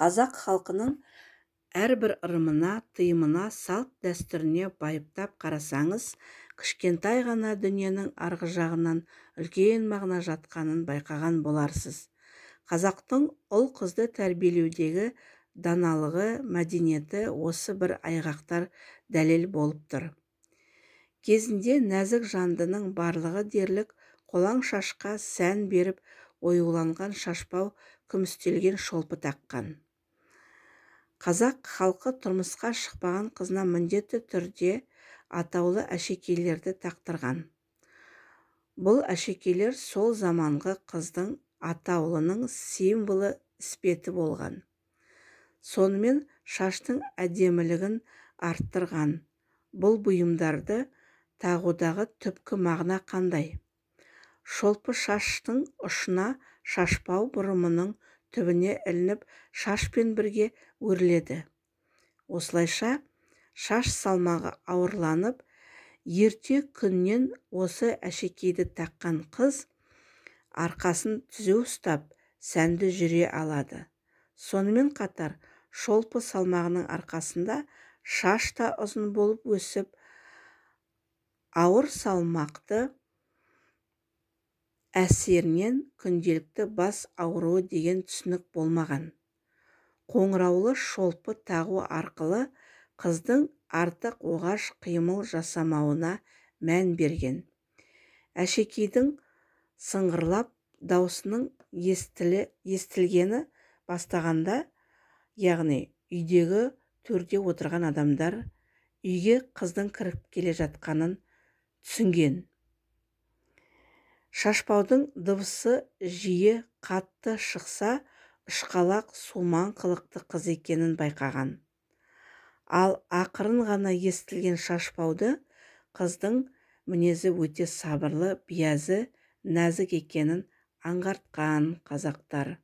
Қазақ халқының әрбір ырымына, тыйымына, салт дәстүріне байыптап қарасаңыз, кішкентай ғана дүниенің арғы жағынан үлкен мағына жатқанын байқаған боларсыз. Қазақтың ұл қызды тәрбиелеудегі даналығы, мәдениеті осы бір айғақтар дәлел болып тұр. Кезінде нәзік жандының барлығы дерлік қолаң шашқа сән беріп, оюланған шашпау күмістелген шолпы таққан. Қазақ халқы тұрмысқа шықпаған қызына міндетті түрде атаулы әшекейлерді тақтырған. Бұл әшекейлер сол заманғы қыздың атаулының символы іспеті болған. Сонымен шаштың әдемілігін арттырған. Бұл бұйымдарды тағудағы түпкі мағына қандай? Шолпы шаштың ұшына шашпау бұрымының түбіне ілініп, шашпен бірге өріледі. Осылайша шаш салмағы ауырланып, ерте күннен осы әшекейді таққан қыз арқасын түзу ұстап, сәнді жүре алады. Сонымен қатар, шолпы салмағының арқасында шаш та ұзын болып өсіп, ауыр салмақты әсерінен күнделікті бас ауруы деген түсінік болмаған. Қоңыраулы шолпы тағу арқылы қыздың артық оғаш қимыл жасамауына мән берген. Әшекейдің сыңғырлап даусының естілгені бастағанда, яғни үйдегі төрде отырған адамдар үйге қыздың кіріп келе жатқанын түсінген. Шашпаудың дыбысы жиі қатты шықса, ұшқалақ сумаң қылықты қыз екенін байқаған. Ал ақырын ғана естілген шашпауды қыздың мінезі өте сабырлы, биязы, нәзік екенін аңғартқан қазақтар.